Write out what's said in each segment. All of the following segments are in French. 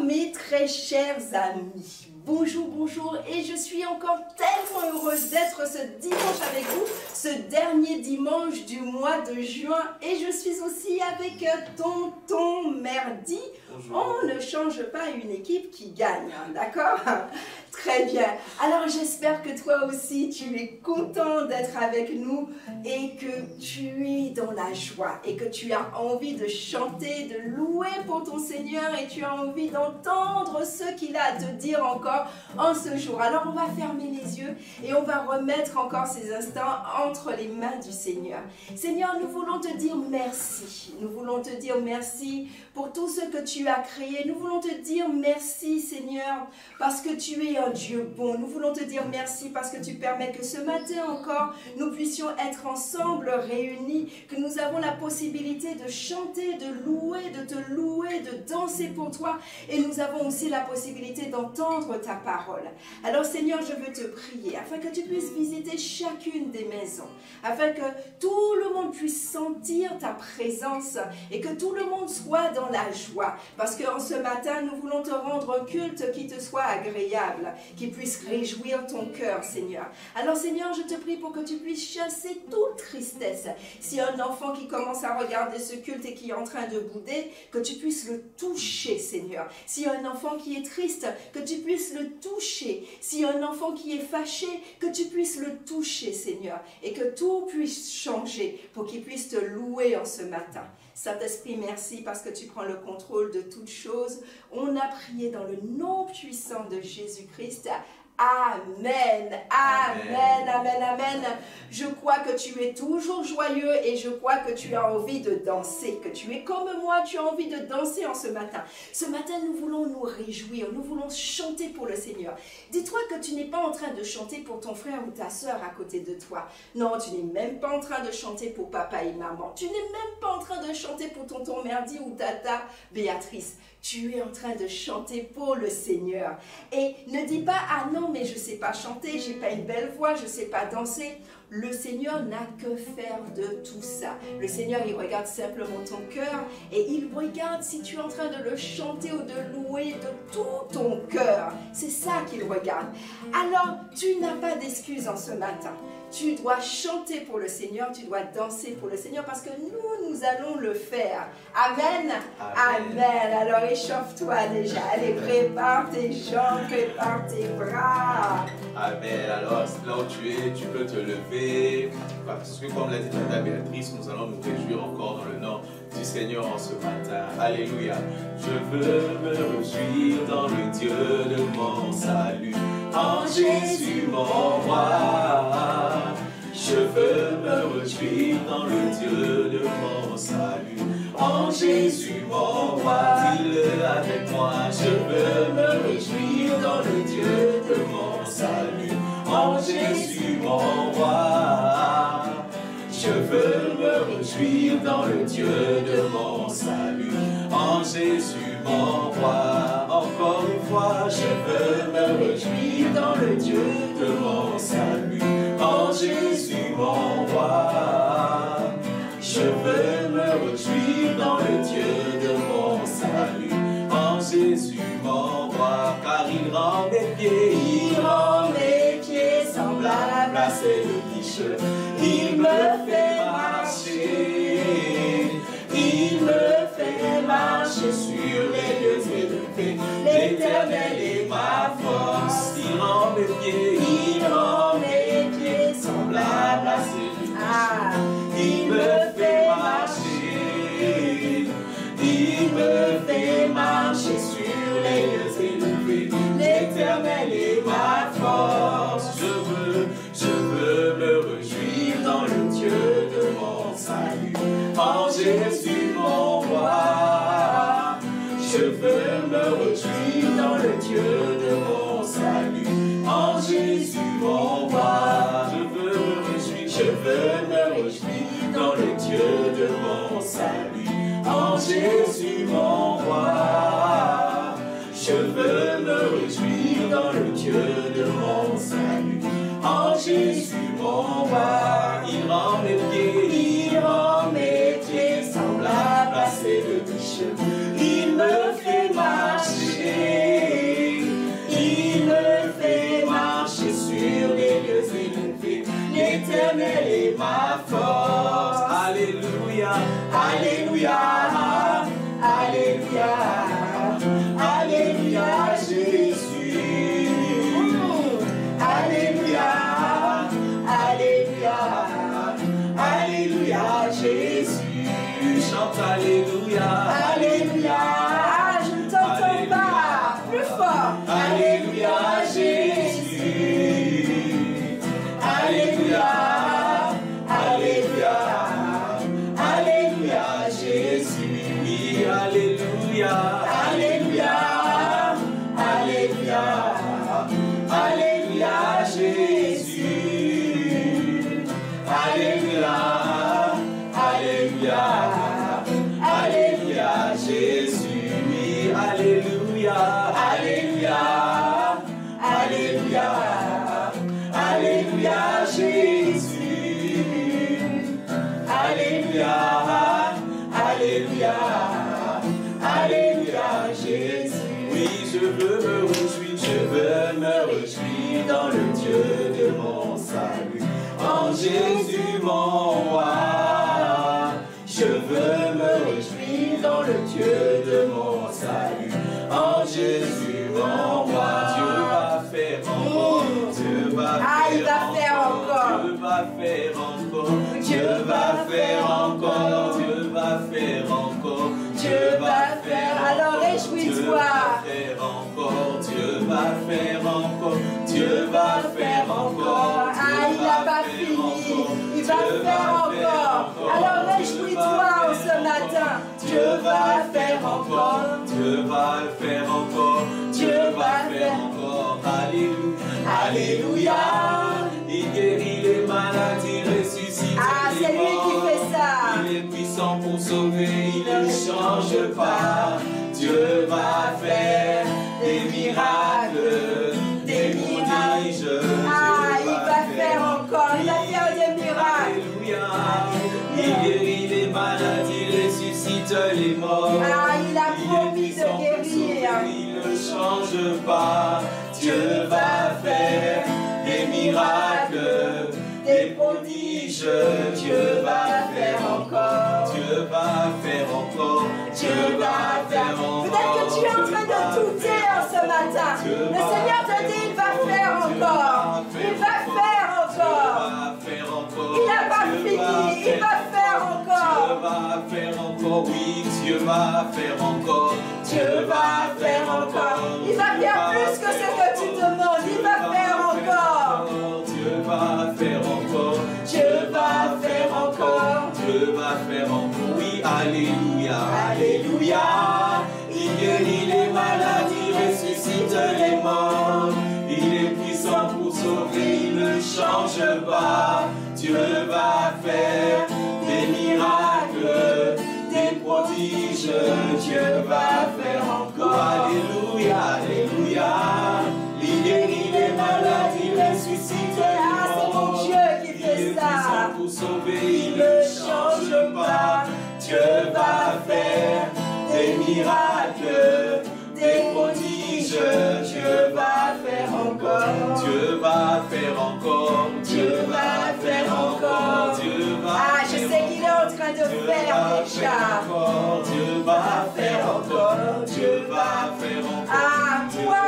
mes très chers amis. Bonjour, bonjour, et je suis encore tellement heureuse d'être ce dimanche avec vous, ce dernier dimanche du mois de juin, et je suis aussi avec Tonton Merdi. Bonjour. On ne change pas une équipe qui gagne, hein, d'accord? Très bien. Alors j'espère que toi aussi tu es content d'être avec nous et que tu es dans la joie et que tu as envie de chanter, de louer pour ton Seigneur et tu as envie d'entendre ce qu'il a à te dire encore en ce jour. Alors on va fermer les yeux et on va remettre encore ces instants entre les mains du Seigneur. Seigneur, nous voulons te dire merci. Nous voulons te dire merci pour tout ce que tu as créé. Nous voulons te dire merci, Seigneur, parce que tu es un Dieu bon. Nous voulons te dire merci parce que tu permets que ce matin encore, nous puissions être ensemble réunis, que nous avons la possibilité de chanter, de te louer, de danser pour toi. Et nous avons aussi la possibilité d'entendre ta parole. Alors Seigneur, je veux te prier afin que tu puisses visiter chacune des maisons, afin que tout le monde puisse sentir ta présence et que tout le monde soit dans la joie. Parce qu'en ce matin, nous voulons te rendre un culte qui te soit agréable, qui puisse réjouir ton cœur, Seigneur. Alors Seigneur, je te prie pour que tu puisses chasser toute tristesse. Si un enfant qui commence à regarder ce culte et qui est en train de bouder, que tu puisses le toucher, Seigneur. Si un enfant qui est triste, que tu puisses le toucher. Si un enfant qui est fâché, que tu puisses le toucher, Seigneur. Et que tout puisse changer pour qu'il puisse te louer en ce matin. Saint-Esprit, merci parce que tu prends le contrôle de toutes choses. On a prié dans le nom puissant de Jésus-Christ. Amen, amen, amen, amen. Je crois que tu es toujours joyeux et je crois que tu as envie de danser, que tu es comme moi, tu as envie de danser en ce matin. Ce matin, nous voulons nous réjouir, nous voulons chanter pour le Seigneur. Dis-toi que tu n'es pas en train de chanter pour ton frère ou ta soeur à côté de toi. Non, tu n'es même pas en train de chanter pour papa et maman. Tu n'es même pas en train de chanter pour tonton Merdi ou tata Béatrice. Tu es en train de chanter pour le Seigneur. Et ne dis pas, ah non, mais je ne sais pas chanter, je n'ai pas une belle voix, je ne sais pas danser. Le Seigneur n'a que faire de tout ça. Le Seigneur, il regarde simplement ton cœur et il regarde si tu es en train de le chanter ou de louer de tout ton cœur. C'est ça qu'il regarde. Alors, tu n'as pas d'excuse en ce matin. Tu dois chanter pour le Seigneur, tu dois danser pour le Seigneur parce que nous allons le faire. Amen. Amen. Amen. Alors échauffe-toi déjà. Allez, prépare tes jambes, prépare tes bras. Amen. Alors là où tu es, tu peux te lever. Parce que comme l'a dit Tata Béatrice, nous allons nous réjouir encore dans le nom du Seigneur en ce matin. Alléluia. Je veux me réjouir dans le Dieu de mon salut. En Jésus mon roi. Je veux me réjouir dans le Dieu de mon salut. En Jésus mon roi, dis-le avec moi. Je veux me réjouir dans le Dieu de mon salut. En Jésus mon roi. Je veux me réjouir dans le Dieu de mon salut. En Jésus mon roi. Encore une fois, je veux me réjouir dans le Dieu de mon salut. En Jésus mon roi. Je veux me réjouir dans le Dieu de mon salut. En Jésus mon roi. Car il rend mes pieds semblables à ceux de biche. Il me fait marcher. Il me fait marcher sur les lieux élevés. L'Éternel est ma force. Il rend mes pieds semblables à ceux de biche. Il me fait marcher. Il me fait marcher sur les lieux élevés. L'Éternel est ma force. Je veux me réjouir dans le Dieu de mon salut. En Jésus mon roi. Je veux me réjouir dans le Dieu de mon salut. En Jésus mon roi. Je veux me réjouir dans le Dieu de mon salut. En Jésus mon roi. Je veux me réjouir dans le Dieu de mon salut. En Jésus mon roi. Il rend mes pieds semblables à ceux de biche. Il me fait marcher. Alléluia, Alléluia, Alléluia, Alléluia, Jésus. Alléluia, Alléluia, Alléluia, Jésus. Oui, je veux me réjouir dans le Dieu de mon salut, en Jésus mon roi. Je veux me réjouir dans le Dieu de mon salut, en Jésus mon roi. Dieu va faire encore, Dieu va faire encore, Dieu va faire encore, Dieu va faire encore, Dieu va faire encore, Dieu va faire. Alors réjouis-toi. Dieu va faire encore, Dieu va faire encore. Ah, il n'a pas fini, il va faire encore. Alors réjouis-toi ce matin. Dieu va faire encore, Dieu va faire encore, Dieu va faire encore. Alléluia, Alléluia. Il guérit les maladies, ressuscite ah, les c'est lui morts. qui fait ça. Il est puissant pour sauver, il ne change pas. Dieu va faire des miracles, des prodiges. Ah, il va faire encore, il va faire des miracles. Alléluia. Il guérit les maladies, ressuscite les morts. Ah, il a promis de guérir. Il ne change pas. Dieu va faire des miracles, des prodiges. Dieu va faire encore. Dieu va faire encore. Dieu va faire encore. Peut-être que tu es en train de douter ce matin. Le Seigneur te dit, il va faire encore. Il va faire encore. Il n'a pas fini. Il va faire encore. Dieu va faire encore. Oui, Dieu va faire encore. Dieu va faire encore. Il va faire plus que ce que tu demandes. Il va faire encore. Dieu va faire encore. Dieu va faire encore. Dieu va faire encore. Oui, Alléluia, Alléluia. Il guérit les maladies, ressuscite les morts. Il est puissant pour sauver, il ne change pas. Dieu va faire des miracles, des prodiges. Dieu va faire encore. Alléluia, Alléluia. Il guérit les maladies, ressuscite les morts. Ah, c'est mon Dieu qui fait ça. Pour sauver, il ne change pas. Dieu va faire des miracles, des prodiges. Dieu va faire encore. Dieu va faire encore. Dieu va faire encore. Dieu va. Ah, je sais qu'il est en train de faire déjà. Dieu va faire encore. Dieu va faire encore. Ah, toi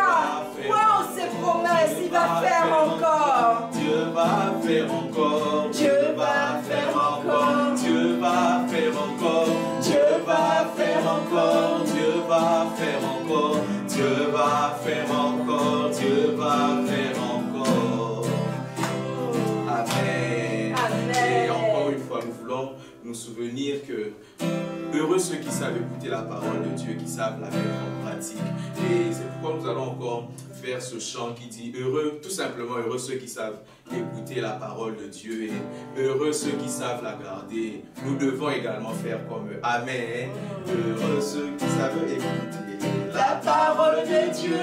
en ses promesses, il va faire encore. Dieu va faire encore. Dieu va faire encore. Dieu va faire encore. Dieu va faire encore. Dieu va faire encore. Dieu va faire encore. Dieu va faire encore. Amen. Amen. Et encore une fois, nous voulons nous souvenir que heureux ceux qui savent écouter la parole de Dieu, qui savent la mettre en pratique. Et c'est pourquoi nous allons encore faire ce chant qui dit heureux, tout simplement heureux ceux qui savent écouter la parole de Dieu et heureux ceux qui savent la garder. Nous devons également faire comme eux. Amen. Heureux ceux qui savent écouter la parole de Dieu.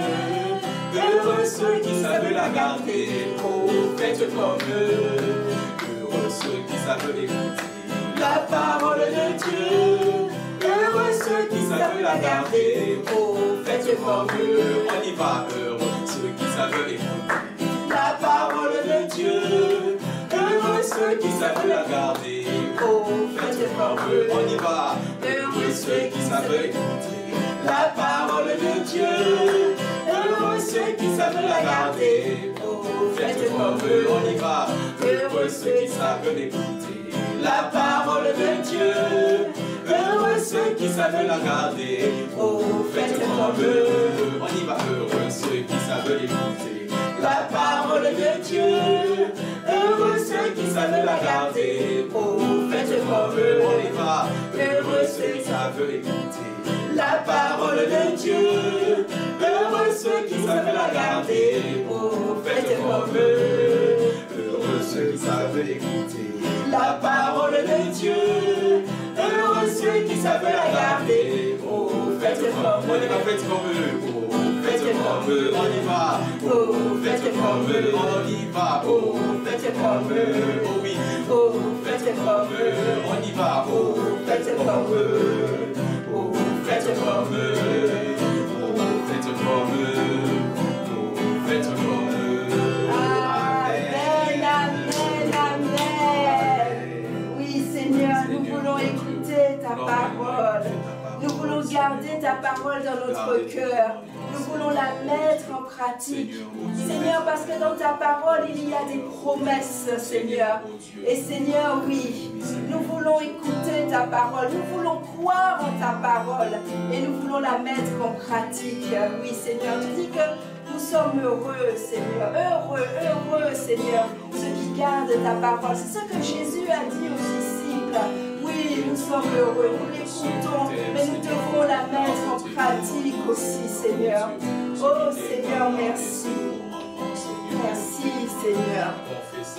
Heureux ceux qui savent la garder. Oh, faites comme eux. Heureux ceux qui savent écouter la parole de Dieu. Heureux ceux qui savent la garder. Oh, faites comme eux. On y va. Heureux ceux qui savent écouter la parole de Dieu. Heureux ceux qui savent la garder. Oh, faites comme eux. On y va. Heureux ceux qui savent écouter la parole de Dieu. Heureux ceux qui savent la garder. Oh, faites comme eux. On y va. Heureux ceux qui savent écouter la parole de Dieu. Heureux ceux qui savent la garder. Oh, faites comme eux. On y va. Heureux ceux qui savent écouter la parole de Dieu. Heureux ceux qui savent la garder. Oh, faites comme eux. On y va. Heureux ceux qui savent écouter la parole de Dieu. Heureux ceux qui savent la garder. Oh, faites comme eux. Heureux ceux qui savent écouter la parole de Dieu. Heureux ceux qui savent la garder. Oh, faites comme On y va, faites comme eux. Oh, faites comme eux. On y va. Oh, faites comme eux. On y va. Oh, faites comme eux. Oh oui. Oh, faites comme eux. On y va. Oh, faites comme eux. Oh, faites comme eux. Oh, faites comme eux. Oh, faites comme eux. Amen, amen, amen. Oui, Seigneur, nous voulons écouter ta parole. Nous voulons garder ta parole dans notre cœur. Nous voulons la mettre en pratique. Seigneur, parce que dans ta parole, il y a des promesses, Seigneur. Et Seigneur, oui, nous voulons écouter ta parole. Nous voulons croire en ta parole. Et nous voulons la mettre en pratique. Oui, Seigneur, tu dis que nous sommes heureux, Seigneur. Heureux, heureux, Seigneur. Ceux qui gardent ta parole. C'est ce que Jésus a dit aux disciples. Oui, nous sommes heureux, nous l'écoutons, mais nous devons la mettre en pratique aussi, Seigneur. Oh Seigneur, merci. Merci, Seigneur.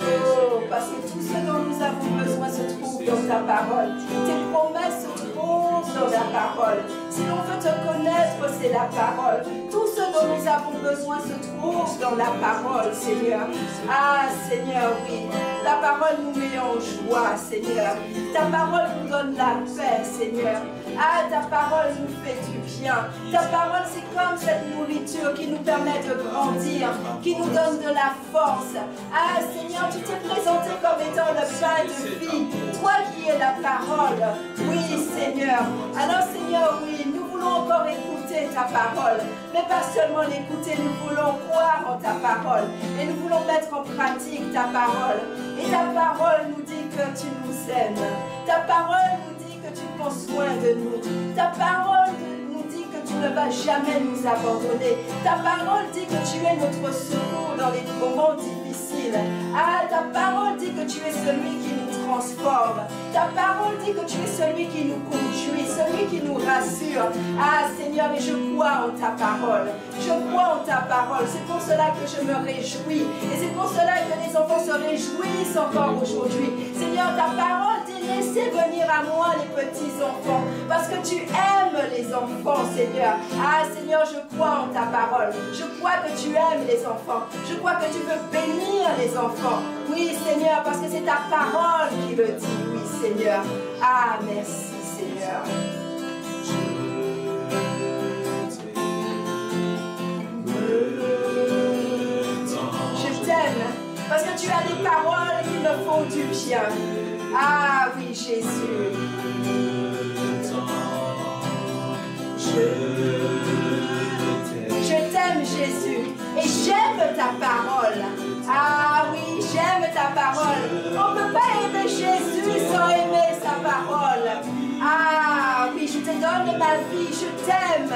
Oh, parce que tout ce dont nous avons besoin se trouve dans ta parole. Tes promesses se trouvent dans la parole. Si l'on veut te connaître, c'est la parole. Tout ce dont nous avons besoin se trouve dans la parole, Seigneur. Ah, Seigneur, oui. Ta parole nous met en joie, Seigneur. Ta parole nous donne la paix, Seigneur. Ah, ta parole nous fait du bien. Ta parole, c'est comme cette nourriture qui nous permet de grandir, qui nous donne de la force. Ah, Seigneur, tu t'es présenté comme étant le pain de vie. Toi qui es la parole. Oui, Seigneur. Alors, Seigneur, oui, nous voulons encore écouter ta parole. Mais pas seulement l'écouter, nous voulons croire en ta parole. Et nous voulons mettre en pratique ta parole. Et ta parole nous dit que tu nous aimes. Ta parole nous dit que tu prends soin de nous. Ta parole nous dit que tu ne vas jamais nous abandonner. Ta parole dit que tu es notre secours dans les moments difficiles. Ah, ta parole dit que tu es celui qui nous transforme. Ta parole dit que tu es celui qui nous conduit, celui qui nous rassure. Ah, Seigneur, et je crois en ta parole. Je crois en ta parole. C'est pour cela que je me réjouis. Et c'est pour cela que les enfants se réjouissent encore aujourd'hui. Seigneur, ta parole dit, laissez venir à moi les petits enfants. Parce que tu aimes les enfants, Seigneur. Ah, Seigneur, je crois en ta parole. Je crois que tu aimes les enfants. Je crois que tu veux bénir les enfants. Oui, Seigneur, parce que c'est ta parole qui le dit. Oui, Seigneur. Ah, merci, Seigneur. Je t'aime parce que tu as des paroles qui me font du bien. Ah oui, Jésus. Je t'aime, Jésus, et j'aime ta parole. Ah oui, j'aime ta parole. On ne peut pas aimer Jésus sans aimer sa parole. Ah oui, je te donne ma vie, je t'aime.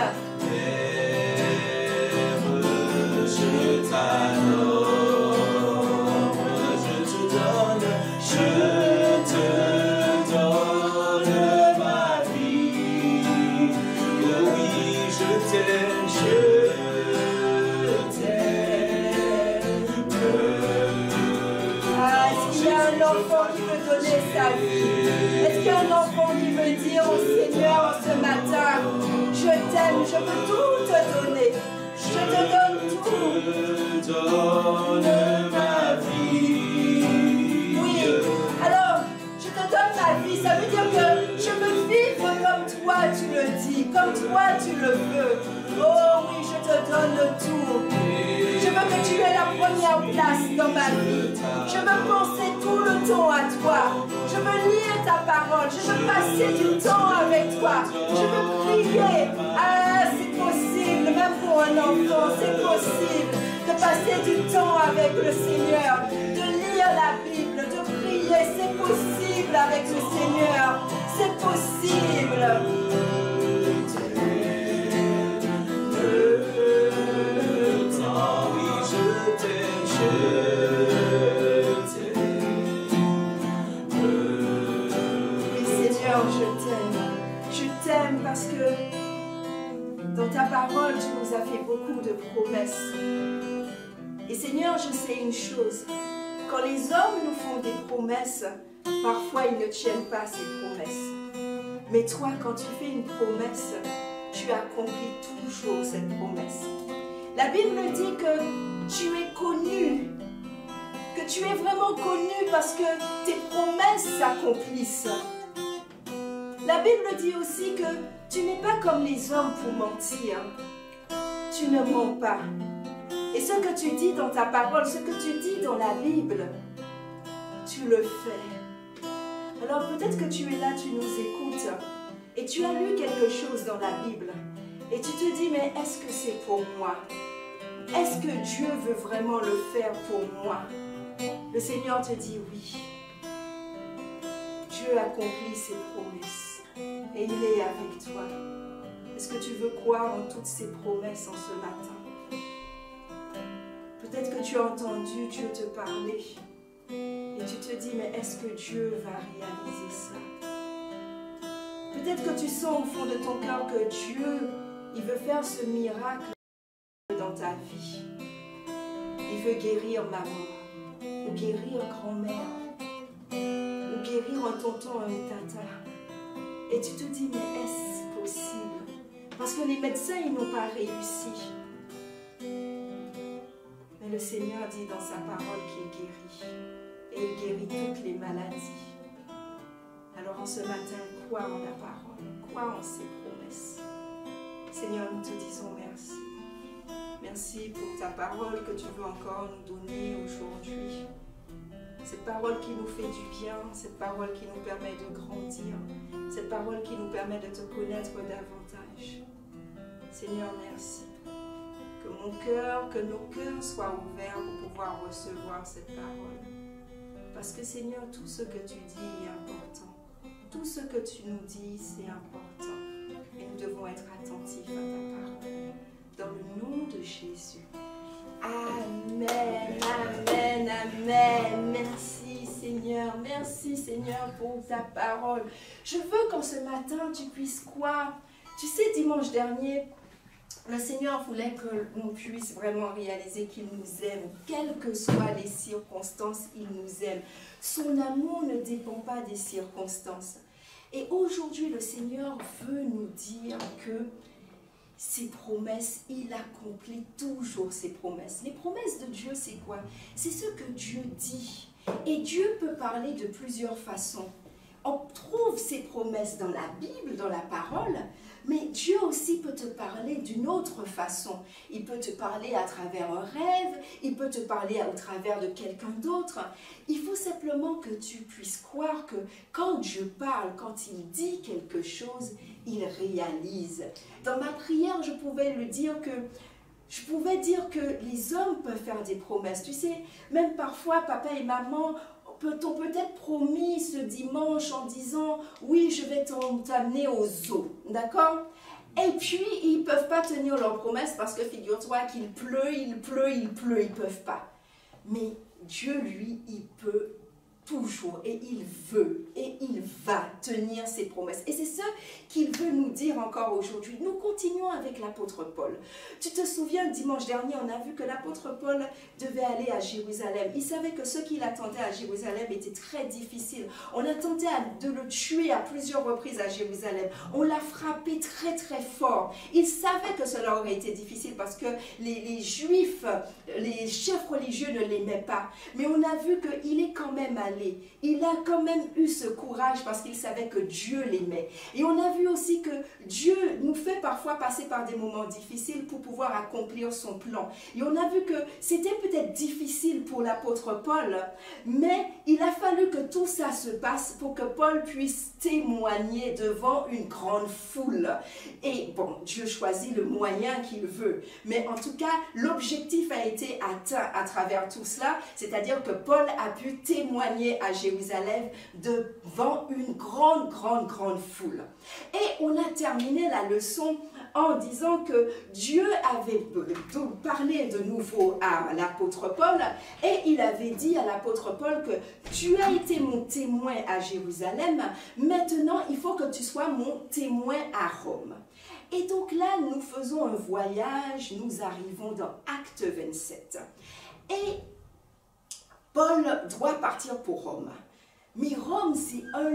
Je t'adore, je te donne ma vie. Oui, je t'aime, je t'aime. Ah, est-ce qu'il y a un enfant qui veut donner sa vie? Est-ce qu'il y a un enfant qui veut dire au Seigneur ce matin, je t'aime, je veux tout te donner. Je te donne tout. Je te donne ma vie. Oui, alors, je te donne ma vie. Ça veut dire que je veux vivre comme toi tu le dis, comme toi tu le veux. Oh oui, je te donne tout. Je veux que tu aies la première place dans ma vie. Je veux penser tout le temps à toi. Je veux lire ta parole. Je veux passer du temps avec toi. Je veux prier. Ah, c'est possible, même pour un enfant, c'est possible de passer du temps avec le Seigneur, de lire la Bible, de prier. C'est possible avec le Seigneur. C'est possible. Seigneur, je t'aime parce que dans ta parole, tu nous as fait beaucoup de promesses. Et Seigneur, je sais une chose, quand les hommes nous font des promesses, parfois ils ne tiennent pas ces promesses. Mais toi, quand tu fais une promesse, tu tu accomplis toujours cette promesse. La Bible dit que tu es connu, que tu es vraiment connu parce que tes promesses s'accomplissent. La Bible dit aussi que tu n'es pas comme les hommes pour mentir. Tu ne mens pas. Et ce que tu dis dans ta parole, ce que tu dis dans la Bible, tu le fais. Alors peut-être que tu es là, tu nous écoutes et tu as lu quelque chose dans la Bible et tu te dis, mais est-ce que c'est pour moi? Est-ce que Dieu veut vraiment le faire pour moi? Le Seigneur te dit oui. Dieu accomplit ses promesses et il est avec toi. Est-ce que tu veux croire en toutes ces promesses en ce matin? Peut-être que tu as entendu Dieu te parler et tu te dis, mais est-ce que Dieu va réaliser ça? Peut-être que tu sens au fond de ton cœur que Dieu, il veut faire ce miracle dans ta vie. Il veut guérir maman, ou guérir grand-mère, ou guérir un tonton, un tata. Et tu te dis, mais est-ce possible? Parce que les médecins, ils n'ont pas réussi. Mais le Seigneur dit dans sa parole qu'il guérit. Et il guérit toutes les maladies. Alors en ce matin, crois en la parole, crois en ses promesses. Seigneur, nous te disons merci. Merci pour ta parole que tu veux encore nous donner aujourd'hui. Cette parole qui nous fait du bien, cette parole qui nous permet de grandir, cette parole qui nous permet de te connaître davantage. Seigneur, merci. Que mon cœur, que nos cœurs soient ouverts pour pouvoir recevoir cette parole. Parce que Seigneur, tout ce que tu dis est important. Tout ce que tu nous dis, c'est important. Et nous devons être attentifs à ta parole. Dans le nom de Jésus. Amen, amen, amen. Merci Seigneur pour ta parole. Je veux qu'en ce matin tu puisses croire. Tu sais, dimanche dernier, le Seigneur voulait que l'on puisse vraiment réaliser qu'il nous aime. Quelles que soient les circonstances, il nous aime. Son amour ne dépend pas des circonstances. Et aujourd'hui, le Seigneur veut nous dire que ses promesses, il accomplit toujours ses promesses. Les promesses de Dieu, c'est quoi? C'est ce que Dieu dit. Et Dieu peut parler de plusieurs façons. On trouve ses promesses dans la Bible, dans la parole, mais Dieu aussi peut te parler d'une autre façon. Il peut te parler à travers un rêve, il peut te parler au travers de quelqu'un d'autre. Il faut simplement que tu puisses croire que quand Dieu parle, quand il dit quelque chose, il réalise. Dans ma prière, je pouvais dire que les hommes peuvent faire des promesses. Tu sais, même parfois, papa et maman t'ont peut-être promis ce dimanche en disant « Oui, je vais t'amener au zoo. » D'accord? Et puis, ils ne peuvent pas tenir leurs promesses parce que figure-toi qu'il pleut, ils ne peuvent pas. Mais Dieu, lui, il peut toujours et il veut et il va tenir ses promesses. Et c'est ce qu'il veut nous dire encore aujourd'hui. Nous continuons avec l'apôtre Paul. Tu te souviens, dimanche dernier, on a vu que l'apôtre Paul devait aller à Jérusalem. Il savait que ce qu'il attendait à Jérusalem était très difficile. On attendait de le tuer à plusieurs reprises à Jérusalem. On l'a frappé très très fort. Il savait que cela aurait été difficile parce que les Juifs, les chefs religieux ne l'aimaient pas. Mais on a vu qu'il est quand même allé. Il a quand même eu ce courage parce qu'il savait que Dieu l'aimait. Et on a vu aussi que Dieu nous fait parfois passer par des moments difficiles pour pouvoir accomplir son plan. Et on a vu que c'était peut-être difficile pour l'apôtre Paul, mais il a fallu que tout ça se passe pour que Paul puisse témoigner devant une grande foule. Et bon, Dieu choisit le moyen qu'il veut. Mais en tout cas, l'objectif a été atteint à travers tout cela, c'est-à-dire que Paul a pu témoigner à Jérusalem devant une grande foule. Et on a terminé la leçon en disant que Dieu avait parlé de nouveau à l'apôtre Paul et il avait dit à l'apôtre Paul que tu as été mon témoin à Jérusalem, maintenant il faut que tu sois mon témoin à Rome. Et donc là, nous faisons un voyage, nous arrivons dans Acte 27. Et Paul doit partir pour Rome. Mais Rome, c'est un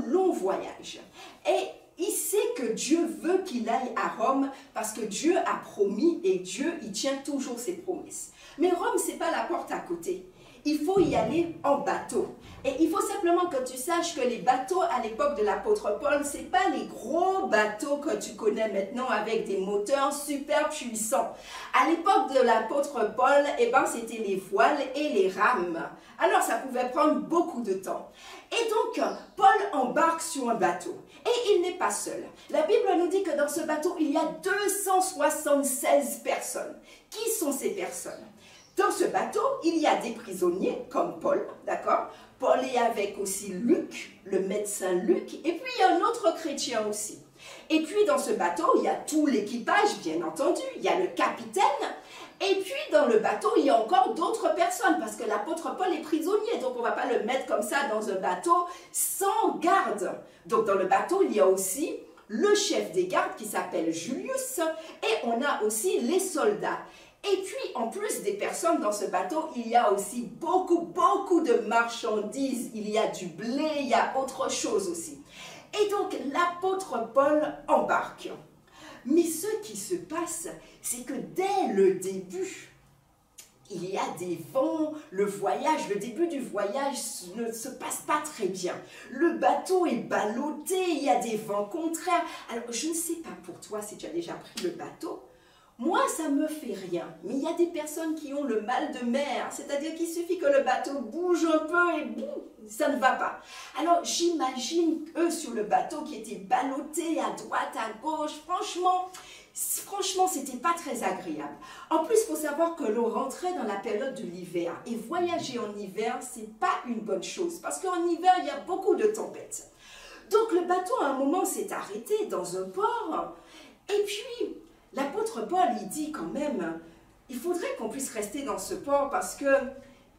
long voyage. Et il sait que Dieu veut qu'il aille à Rome parce que Dieu a promis et Dieu, il tient toujours ses promesses. Mais Rome, ce n'est pas la porte à côté. Il faut y aller en bateau. Et il faut simplement que tu saches que les bateaux à l'époque de l'apôtre Paul, ce n'est pas les gros bateaux que tu connais maintenant avec des moteurs super puissants. À l'époque de l'apôtre Paul, eh ben, c'était les voiles et les rames. Alors ça pouvait prendre beaucoup de temps. Et donc, Paul embarque sur un bateau. Et il n'est pas seul. La Bible nous dit que dans ce bateau, il y a 276 personnes. Qui sont ces personnes? Dans ce bateau, il y a des prisonniers, comme Paul, d'accord? Paul est avec aussi Luc, le médecin Luc, et puis il y a un autre chrétien aussi. Et puis dans ce bateau, il y a tout l'équipage, bien entendu, il y a le capitaine, et puis dans le bateau, il y a encore d'autres personnes, parce que l'apôtre Paul est prisonnier, donc on ne va pas le mettre comme ça dans un bateau sans garde. Donc dans le bateau, il y a aussi le chef des gardes qui s'appelle Julius, et on a aussi les soldats. Et puis, en plus des personnes dans ce bateau, il y a aussi beaucoup de marchandises. Il y a du blé, il y a autre chose aussi. Et donc, l'apôtre Paul embarque. Mais ce qui se passe, c'est que dès le début, il y a des vents, le début du voyage ne se passe pas très bien. Le bateau est ballotté, il y a des vents contraires. Alors, je ne sais pas pour toi si tu as déjà pris le bateau. Moi, ça ne me fait rien, mais il y a des personnes qui ont le mal de mer, c'est-à-dire qu'il suffit que le bateau bouge un peu et boum, ça ne va pas. Alors, j'imagine eux sur le bateau qui étaient ballottés à droite, à gauche, franchement, c'était pas très agréable. En plus, il faut savoir que l'on rentrait dans la période de l'hiver, et voyager en hiver, c'est pas une bonne chose, parce qu'en hiver, il y a beaucoup de tempêtes. Donc, le bateau, à un moment, s'est arrêté dans un port, et puis l'apôtre Paul, il dit quand même, il faudrait qu'on puisse rester dans ce port parce que,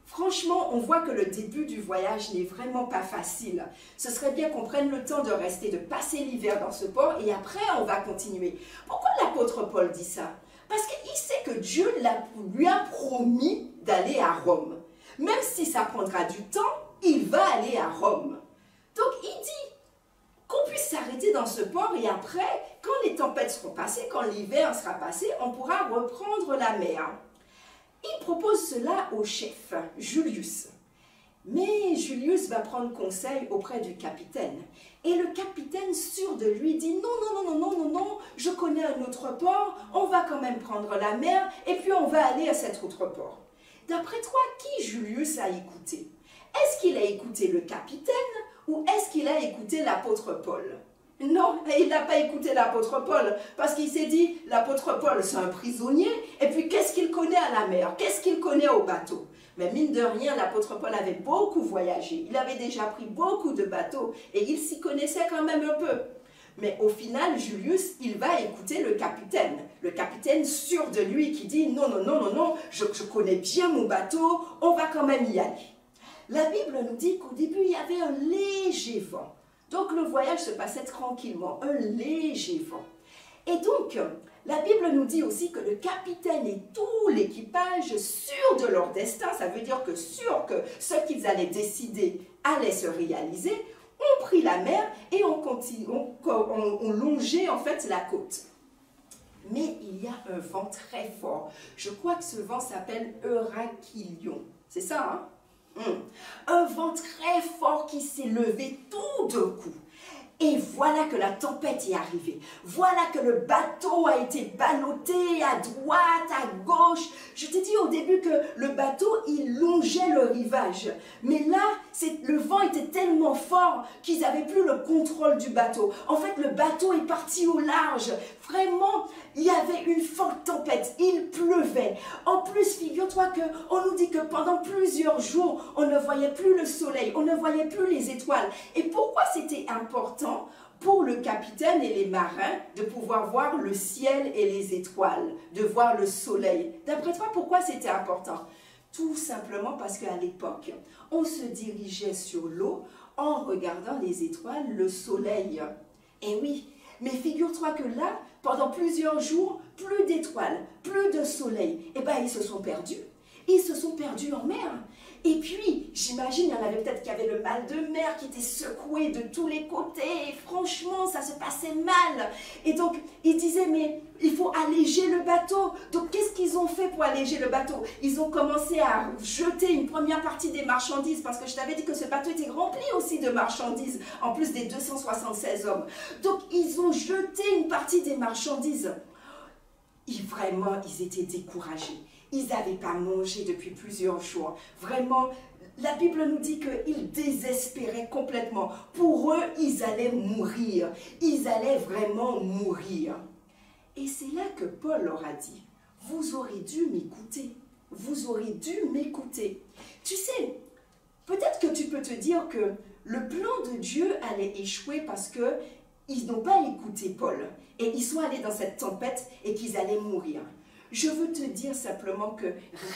franchement, on voit que le début du voyage n'est vraiment pas facile. Ce serait bien qu'on prenne le temps de rester, de passer l'hiver dans ce port et après, on va continuer. Pourquoi l'apôtre Paul dit ça? Parce qu'il sait que Dieu lui a promis d'aller à Rome. Même si ça prendra du temps, il va aller à Rome. Donc, il dit qu'on puisse s'arrêter dans ce port et après, quand les tempêtes seront passées, quand l'hiver sera passé, on pourra reprendre la mer. Il propose cela au chef, Julius. Mais Julius va prendre conseil auprès du capitaine. Et le capitaine, sûr de lui, dit non, je connais un autre port, on va quand même prendre la mer et puis on va aller à cet autre port. D'après toi, qui Julius a écouté? Est-ce qu'il a écouté le capitaine ou est-ce qu'il a écouté l'apôtre Paul? Non, il n'a pas écouté l'apôtre Paul, parce qu'il s'est dit, l'apôtre Paul, c'est un prisonnier, et puis qu'est-ce qu'il connaît à la mer? Qu'est-ce qu'il connaît au bateau? Mais mine de rien, l'apôtre Paul avait beaucoup voyagé, il avait déjà pris beaucoup de bateaux, et il s'y connaissait quand même un peu. Mais au final, Julius, il va écouter le capitaine sûr de lui, qui dit, non, je connais bien mon bateau, on va quand même y aller. La Bible nous dit qu'au début, il y avait un léger vent. Donc, le voyage se passait tranquillement, un léger vent. Et donc, la Bible nous dit aussi que le capitaine et tout l'équipage, sûrs de leur destin, ça veut dire que sûrs que ce qu'ils allaient décider allait se réaliser, ont pris la mer et ont longé en fait la côte. Mais il y a un vent très fort. Je crois que ce vent s'appelle Eurachilion. C'est ça, hein? Un vent très fort qui s'est levé tout d'un coup. Et voilà que la tempête est arrivée. Voilà que le bateau a été ballotté à droite, à gauche. Je t'ai dit au début que le bateau, il longeait le rivage. Mais là, le vent était tellement fort qu'ils n'avaient plus le contrôle du bateau. En fait, le bateau est parti au large. Vraiment, il y avait une forte tempête. Il pleuvait. En plus, figure-toi qu'on nous dit que pendant plusieurs jours, on ne voyait plus le soleil. On ne voyait plus les étoiles. Et pourquoi c'était important pour le capitaine et les marins de pouvoir voir le ciel et les étoiles, de voir le soleil? D'après toi, pourquoi c'était important? Tout simplement parce qu'à l'époque, on se dirigeait sur l'eau en regardant les étoiles, le soleil. Et oui, mais figure-toi que là, pendant plusieurs jours, plus d'étoiles, plus de soleil. Eh bien, ils se sont perdus. Ils se sont perdus en mer. Et puis, j'imagine, il y en avait peut-être qui avaient le mal de mer, qui étaient secoués de tous les côtés. Et franchement, ça se passait mal. Et donc, ils disaient, mais il faut alléger le bateau. Donc, qu'est-ce qu'ils ont fait pour alléger le bateau? Ils ont commencé à jeter une première partie des marchandises, parce que je t'avais dit que ce bateau était rempli aussi de marchandises, en plus des 276 hommes. Donc, ils ont jeté une partie des marchandises. Vraiment, ils étaient découragés. Ils n'avaient pas mangé depuis plusieurs jours. Vraiment, la Bible nous dit qu'ils désespéraient complètement. Pour eux, ils allaient mourir. Ils allaient vraiment mourir. Et c'est là que Paul leur a dit, vous aurez dû m'écouter. Vous aurez dû m'écouter. Tu sais, peut-être que tu peux te dire que le plan de Dieu allait échouer parce qu'ils n'ont pas écouté Paul. Et ils sont allés dans cette tempête et qu'ils allaient mourir. Je veux te dire simplement que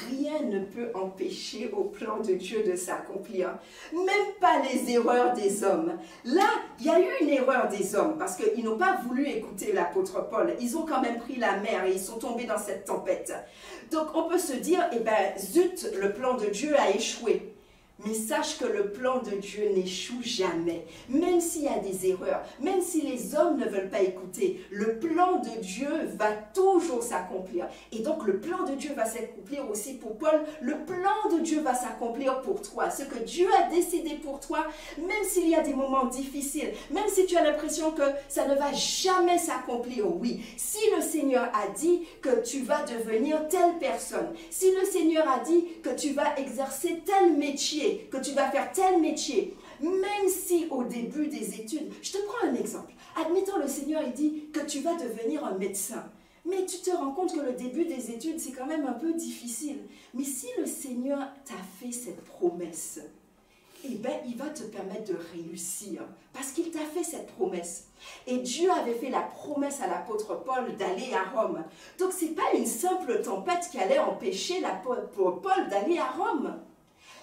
rien ne peut empêcher au plan de Dieu de s'accomplir. Même pas les erreurs des hommes. Là, il y a eu une erreur des hommes parce qu'ils n'ont pas voulu écouter l'apôtre Paul. Ils ont quand même pris la mer et ils sont tombés dans cette tempête. Donc on peut se dire, eh ben zut, le plan de Dieu a échoué. Mais sache que le plan de Dieu n'échoue jamais. Même s'il y a des erreurs, même si les hommes ne veulent pas écouter, le plan de Dieu va toujours s'accomplir. Et donc le plan de Dieu va s'accomplir aussi pour Paul. Le plan de Dieu va s'accomplir pour toi. Ce que Dieu a décidé pour toi, même s'il y a des moments difficiles, même si tu as l'impression que ça ne va jamais s'accomplir, oui. Si le Seigneur a dit que tu vas devenir telle personne, si le Seigneur a dit que tu vas exercer tel métier, que tu vas faire tel métier, même si au début des études, je te prends un exemple, admettons le Seigneur il dit que tu vas devenir un médecin, mais tu te rends compte que le début des études c'est quand même un peu difficile, mais si le Seigneur t'a fait cette promesse, eh bien il va te permettre de réussir, parce qu'il t'a fait cette promesse. Et Dieu avait fait la promesse à l'apôtre Paul d'aller à Rome. Donc ce n'est pas une simple tempête qui allait empêcher Paul d'aller à Rome.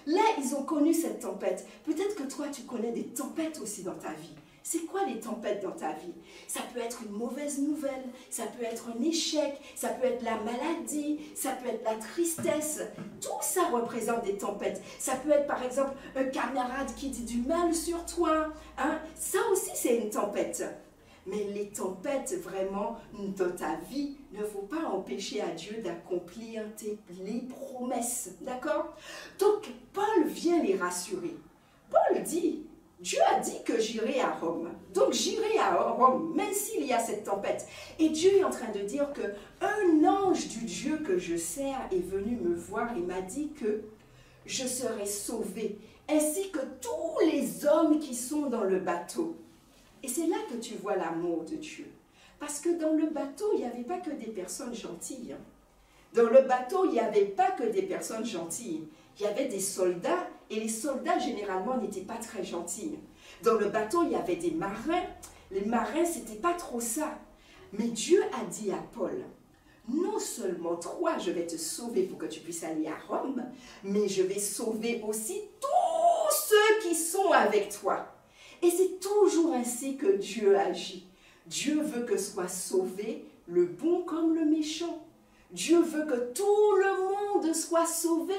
Là, ils ont connu cette tempête. Peut-être que toi, tu connais des tempêtes aussi dans ta vie. C'est quoi les tempêtes dans ta vie? Ça peut être une mauvaise nouvelle, ça peut être un échec, ça peut être la maladie, ça peut être la tristesse. Tout ça représente des tempêtes. Ça peut être par exemple un camarade qui dit du mal sur toi. Hein? Ça aussi, c'est une tempête. Mais les tempêtes vraiment dans ta vie ne faut pas empêcher à Dieu d'accomplir les promesses. D'accord? Donc, Paul vient les rassurer. Paul dit, Dieu a dit que j'irai à Rome. Donc, j'irai à Rome, même s'il y a cette tempête. Et Dieu est en train de dire qu'un ange du Dieu que je sers est venu me voir et m'a dit que je serai sauvé, ainsi que tous les hommes qui sont dans le bateau. Et c'est là que tu vois l'amour de Dieu. Parce que dans le bateau, il n'y avait pas que des personnes gentilles. Dans le bateau, il n'y avait pas que des personnes gentilles. Il y avait des soldats, et les soldats, généralement, n'étaient pas très gentils. Dans le bateau, il y avait des marins. Les marins, ce n'était pas trop ça. Mais Dieu a dit à Paul, non seulement toi, je vais te sauver pour que tu puisses aller à Rome, mais je vais sauver aussi tous ceux qui sont avec toi. Et c'est toujours ainsi que Dieu agit. Dieu veut que soit sauvé le bon comme le méchant. Dieu veut que tout le monde soit sauvé.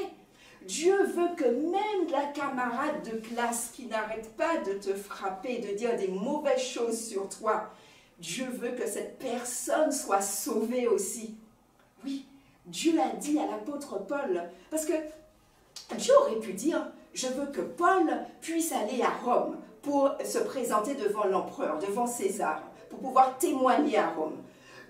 Dieu veut que même la camarade de classe qui n'arrête pas de te frapper, de dire des mauvaises choses sur toi, Dieu veut que cette personne soit sauvée aussi. Oui, Dieu a dit à l'apôtre Paul, parce que Dieu aurait pu dire, je veux que Paul puisse aller à Rome pour se présenter devant l'empereur, devant César, pour pouvoir témoigner à Rome.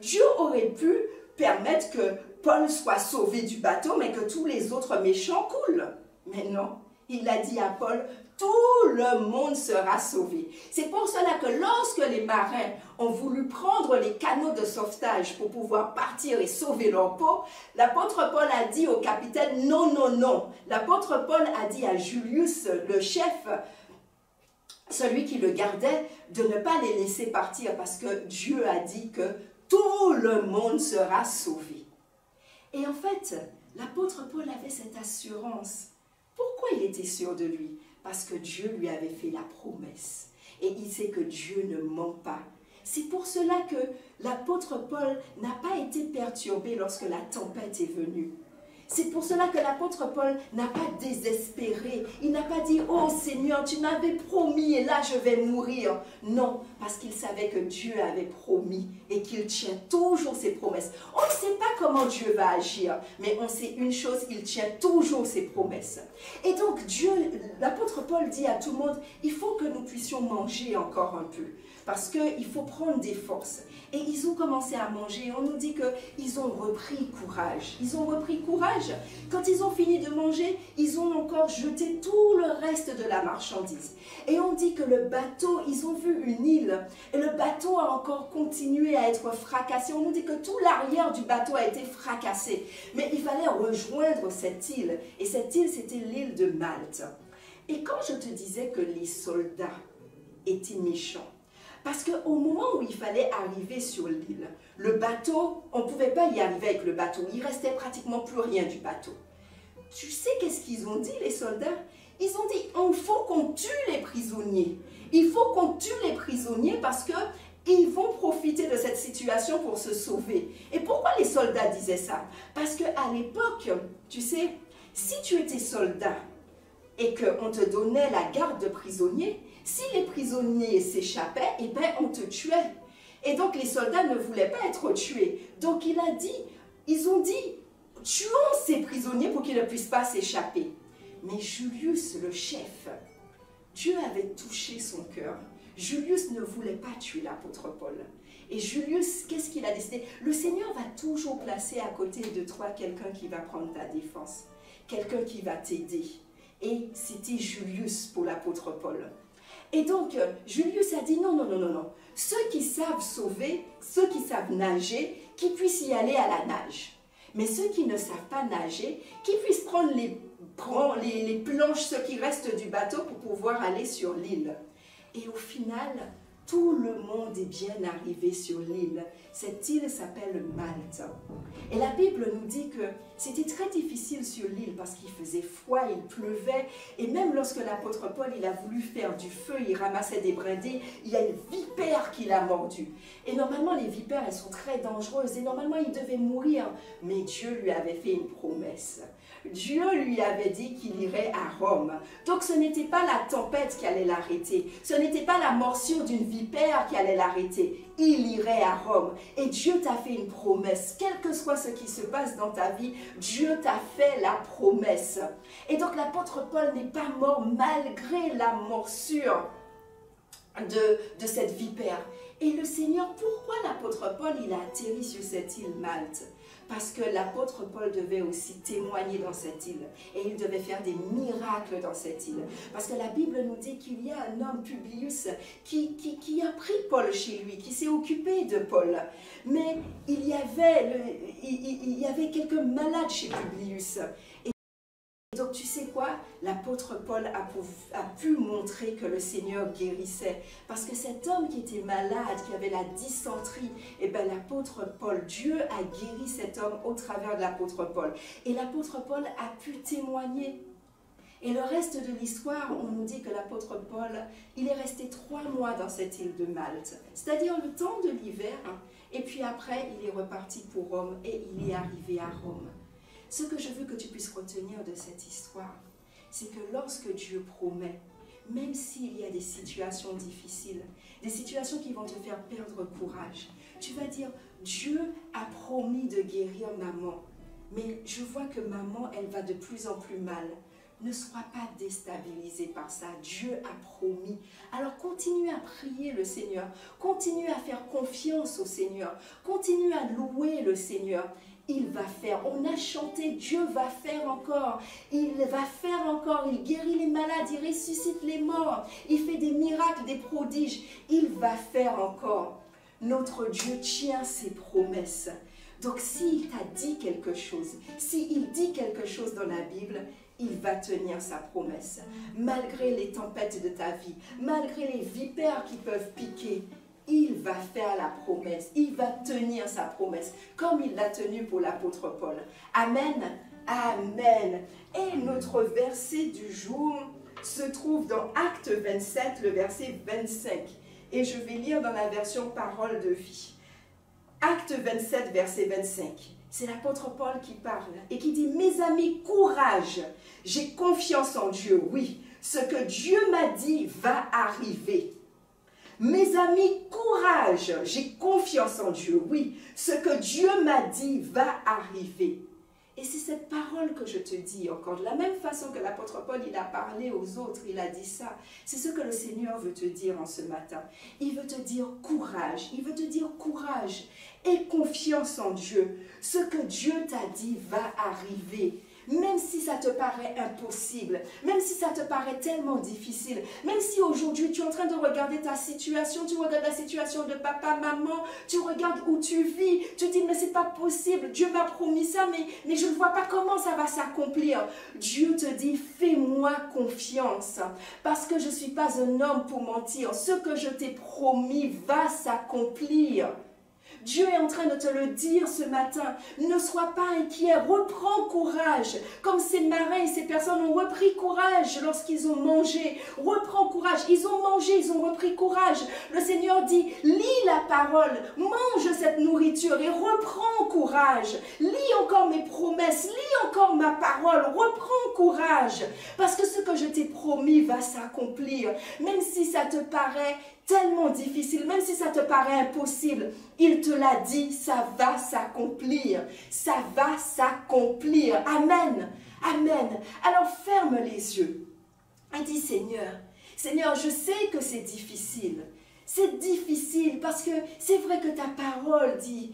Dieu aurait pu permettre que Paul soit sauvé du bateau, mais que tous les autres méchants coulent. Mais non, il a dit à Paul, tout le monde sera sauvé. C'est pour cela que lorsque les marins ont voulu prendre les canots de sauvetage pour pouvoir partir et sauver leur peau, l'apôtre Paul a dit au capitaine, non, non, non. L'apôtre Paul a dit à Julius, le chef, celui qui le gardait, de ne pas les laisser partir parce que Dieu a dit que tout le monde sera sauvé. Et en fait, l'apôtre Paul avait cette assurance. Pourquoi il était sûr de lui? Parce que Dieu lui avait fait la promesse. Et il sait que Dieu ne ment pas. C'est pour cela que l'apôtre Paul n'a pas été perturbé lorsque la tempête est venue. C'est pour cela que l'apôtre Paul n'a pas désespéré. Il n'a pas dit, oh Seigneur, tu m'avais promis et là je vais mourir. Non, parce qu'il savait que Dieu avait promis et qu'il tient toujours ses promesses. On ne sait pas comment Dieu va agir, mais on sait une chose, il tient toujours ses promesses. Et donc l'apôtre Paul dit à tout le monde, il faut que nous puissions manger encore un peu, parce qu'il faut prendre des forces. Et ils ont commencé à manger. On nous dit qu'ils ont repris courage. Ils ont repris courage. Quand ils ont fini de manger, ils ont encore jeté tout le reste de la marchandise. Et on dit que le bateau, ils ont vu une île. Et le bateau a encore continué à être fracassé. On nous dit que tout l'arrière du bateau a été fracassé. Mais il fallait rejoindre cette île. Et cette île, c'était l'île de Malte. Et quand je te disais que les soldats étaient méchants, parce qu'au moment où il fallait arriver sur l'île, le bateau, on ne pouvait pas y arriver avec le bateau. Il ne restait pratiquement plus rien du bateau. Tu sais qu'est-ce qu'ils ont dit, les soldats? Ils ont dit, il faut qu'on tue les prisonniers. Il faut qu'on tue les prisonniers parce qu'ils vont profiter de cette situation pour se sauver. Et pourquoi les soldats disaient ça? Parce qu'à l'époque, tu sais, si tu étais soldat et qu'on te donnait la garde de prisonniers, si les prisonniers s'échappaient, eh bien, on te tuait. Et donc, les soldats ne voulaient pas être tués. Donc, ils ont dit, tuons ces prisonniers pour qu'ils ne puissent pas s'échapper. Mais Julius, le chef, Dieu avait touché son cœur. Julius ne voulait pas tuer l'apôtre Paul. Et Julius, qu'est-ce qu'il a décidé? Le Seigneur va toujours placer à côté de toi quelqu'un qui va prendre ta défense, quelqu'un qui va t'aider. Et c'était Julius pour l'apôtre Paul. Et donc, Julius a dit non, non, non, non, non. Ceux qui savent sauver, ceux qui savent nager, qui puissent y aller à la nage. Mais ceux qui ne savent pas nager, qui puissent prendre les planches, ce qui reste du bateau pour pouvoir aller sur l'île. Et au final, tout le monde est bien arrivé sur l'île. Cette île s'appelle Malte. Et la Bible nous dit que c'était très difficile sur l'île parce qu'il faisait froid, il pleuvait. Et même lorsque l'apôtre Paul il a voulu faire du feu, il ramassait des brindilles, il y a une vipère qui l'a mordu. Et normalement, les vipères, elles sont très dangereuses. Et normalement, il devait mourir. Mais Dieu lui avait fait une promesse. Dieu lui avait dit qu'il irait à Rome. Donc ce n'était pas la tempête qui allait l'arrêter. Ce n'était pas la morsure d'une vipère qui allait l'arrêter. Il irait à Rome. Et Dieu t'a fait une promesse. Quel que soit ce qui se passe dans ta vie, Dieu t'a fait la promesse. Et donc l'apôtre Paul n'est pas mort malgré la morsure de cette vipère. Et le Seigneur, pourquoi l'apôtre Paul il a atterri sur cette île Malte? Parce que l'apôtre Paul devait aussi témoigner dans cette île. Et il devait faire des miracles dans cette île. Parce que la Bible nous dit qu'il y a un homme, Publius, qui a pris Paul chez lui, qui s'est occupé de Paul. Mais il y avait quelques malades chez Publius. Donc tu sais quoi, l'apôtre Paul a pu montrer que le Seigneur guérissait. Parce que cet homme qui était malade, qui avait la dysenterie, et bien l'apôtre Paul, Dieu a guéri cet homme au travers de l'apôtre Paul. Et l'apôtre Paul a pu témoigner. Et le reste de l'histoire, on nous dit que l'apôtre Paul, il est resté 3 mois dans cette île de Malte. C'est-à-dire le temps de l'hiver. Et puis après, il est reparti pour Rome et il est arrivé à Rome. Ce que je veux que tu puisses retenir de cette histoire, c'est que lorsque Dieu promet, même s'il y a des situations difficiles, des situations qui vont te faire perdre courage, tu vas dire, Dieu a promis de guérir maman, mais je vois que maman, elle va de plus en plus mal. Ne sois pas déstabilisé par ça. Dieu a promis. Alors continue à prier le Seigneur. Continue à faire confiance au Seigneur. Continue à louer le Seigneur. Il va faire. On a chanté, Dieu va faire encore. Il va faire encore. Il guérit les malades, il ressuscite les morts. Il fait des miracles, des prodiges. Il va faire encore. Notre Dieu tient ses promesses. Donc s'il t'a dit quelque chose, s'il dit quelque chose dans la Bible, il va tenir sa promesse. Malgré les tempêtes de ta vie, malgré les vipères qui peuvent piquer, il va faire la promesse. Il va tenir sa promesse, comme il l'a tenue pour l'apôtre Paul. Amen. Amen. Et notre verset du jour se trouve dans Actes 27, le verset 25. Et je vais lire dans la version Parole de vie. Actes 27, verset 25. C'est l'apôtre Paul qui parle et qui dit « Mes amis, courage, j'ai confiance en Dieu, oui, ce que Dieu m'a dit va arriver. » Mes amis, courage, j'ai confiance en Dieu, oui, ce que Dieu m'a dit va arriver. Et c'est cette parole que je te dis encore, de la même façon que l'apôtre Paul, il a parlé aux autres, il a dit ça. C'est ce que le Seigneur veut te dire en ce matin. Il veut te dire courage, il veut te dire courage et confiance en Dieu. Ce que Dieu t'a dit va arriver. Même si ça te paraît impossible, même si ça te paraît tellement difficile, même si aujourd'hui tu es en train de regarder ta situation, tu regardes la situation de papa, maman, tu regardes où tu vis, tu dis mais c'est pas possible, Dieu m'a promis ça, mais je ne vois pas comment ça va s'accomplir. Dieu te dit fais-moi confiance, parce que je ne suis pas un homme pour mentir, ce que je t'ai promis va s'accomplir. Dieu est en train de te le dire ce matin. Ne sois pas inquiet, reprends courage. Comme ces marins et ces personnes ont repris courage lorsqu'ils ont mangé. Reprends courage. Ils ont mangé, ils ont repris courage. Le Seigneur dit, lis la parole, mange cette nourriture et reprends courage. Lis encore mes promesses, lis encore ma parole, reprends courage. Parce que ce que je t'ai promis va s'accomplir. Même si ça te paraît tellement difficile, même si ça te paraît impossible, il te l'a dit, ça va s'accomplir. Ça va s'accomplir. Amen. Amen. Alors ferme les yeux et dis Seigneur, Seigneur, je sais que c'est difficile. C'est difficile parce que c'est vrai que ta parole dit,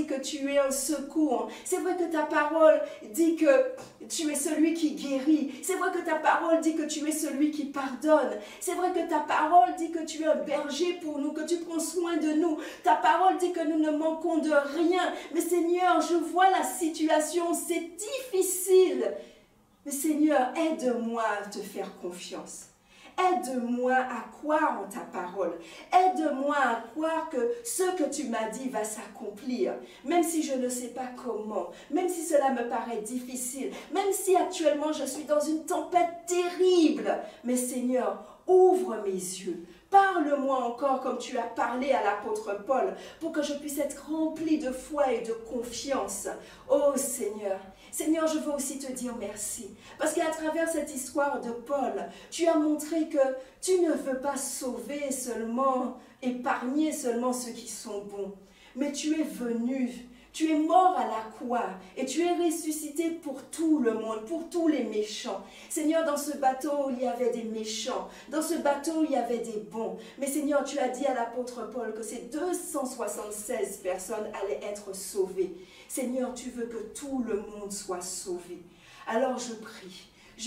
que tu es un secours. C'est vrai que ta parole dit que tu es celui qui guérit. C'est vrai que ta parole dit que tu es celui qui pardonne. C'est vrai que ta parole dit que tu es un berger pour nous, que tu prends soin de nous. Ta parole dit que nous ne manquons de rien. Mais Seigneur, je vois la situation, c'est difficile. Mais Seigneur, aide-moi à te faire confiance. Aide-moi à croire en ta parole. Aide-moi à croire que ce que tu m'as dit va s'accomplir. Même si je ne sais pas comment, même si cela me paraît difficile, même si actuellement je suis dans une tempête terrible. Mais Seigneur, ouvre mes yeux. Parle-moi encore comme tu as parlé à l'apôtre Paul pour que je puisse être rempli de foi et de confiance. Oh Seigneur, Seigneur, je veux aussi te dire merci. Parce qu'à travers cette histoire de Paul, tu as montré que tu ne veux pas sauver seulement, épargner seulement ceux qui sont bons. Mais tu es venu, tu es mort à la croix et tu es ressuscité pour tout le monde, pour tous les méchants. Seigneur, dans ce bateau, il y avait des méchants. Dans ce bateau, il y avait des bons. Mais Seigneur, tu as dit à l'apôtre Paul que ces 276 personnes allaient être sauvées. Seigneur, tu veux que tout le monde soit sauvé. Alors je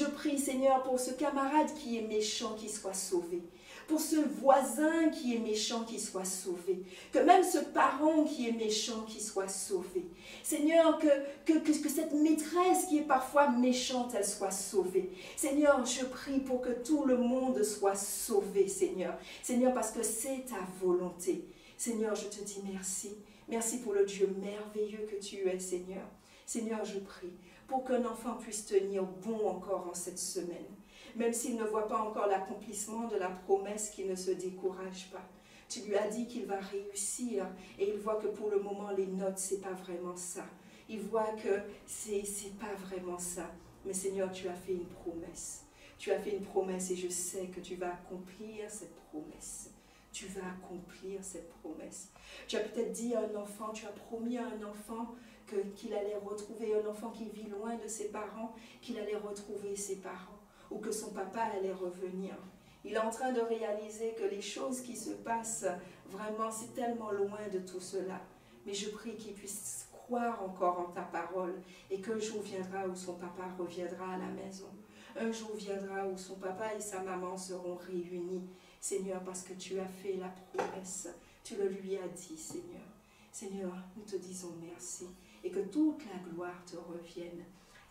prie Seigneur pour ce camarade qui est méchant, qui soit sauvé. Pour ce voisin qui est méchant, qui soit sauvé. Que même ce parent qui est méchant, qui soit sauvé. Seigneur, que cette maîtresse qui est parfois méchante, elle soit sauvée. Seigneur, je prie pour que tout le monde soit sauvé, Seigneur. Seigneur, parce que c'est ta volonté. Seigneur, je te dis merci. Merci pour le Dieu merveilleux que tu es, Seigneur. Seigneur, je prie pour qu'un enfant puisse tenir bon encore en cette semaine. Même s'il ne voit pas encore l'accomplissement de la promesse, qu'il ne se décourage pas. Tu lui as dit qu'il va réussir et il voit que pour le moment, les notes, ce n'est pas vraiment ça. Il voit que ce n'est pas vraiment ça. Mais Seigneur, tu as fait une promesse. Tu as fait une promesse et je sais que tu vas accomplir cette promesse. Tu vas accomplir cette promesse. Tu as peut-être dit à un enfant, tu as promis à un enfant qu'il allait retrouver, un enfant qui vit loin de ses parents, qu'il allait retrouver ses parents. Ou que son papa allait revenir. Il est en train de réaliser que les choses qui se passent, vraiment, c'est tellement loin de tout cela. Mais je prie qu'il puisse croire encore en ta parole et qu'un jour viendra où son papa reviendra à la maison. Un jour viendra où son papa et sa maman seront réunis. Seigneur, parce que tu as fait la promesse, tu le lui as dit, Seigneur. Seigneur, nous te disons merci et que toute la gloire te revienne.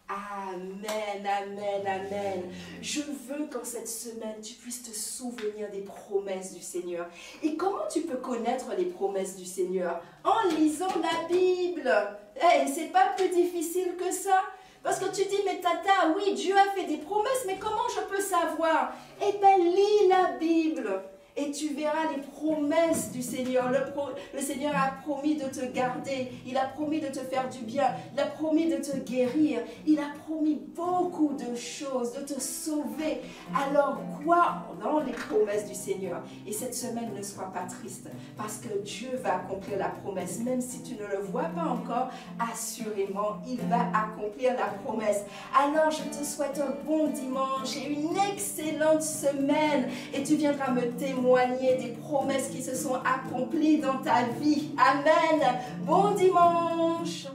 Amen, amen, amen. Je veux qu'en cette semaine, tu puisses te souvenir des promesses du Seigneur. Et comment tu peux connaître les promesses du Seigneur? En lisant la Bible. Et c'est pas plus difficile que ça. Parce que tu dis, mais tata, oui, Dieu a fait des promesses, mais comment je peux savoir? Eh bien, lis la Bible. Et tu verras les promesses du Seigneur. Le Seigneur a promis de te garder. Il a promis de te faire du bien. Il a promis de te guérir. Il a promis beaucoup de choses, de te sauver. Alors crois dans les promesses du Seigneur. Et cette semaine, ne sois pas triste. Parce que Dieu va accomplir la promesse. Même si tu ne le vois pas encore, assurément, il va accomplir la promesse. Alors, je te souhaite un bon dimanche et une excellente semaine. Et tu viendras me témoigner des promesses qui se sont accomplies dans ta vie. Amen. Bon dimanche.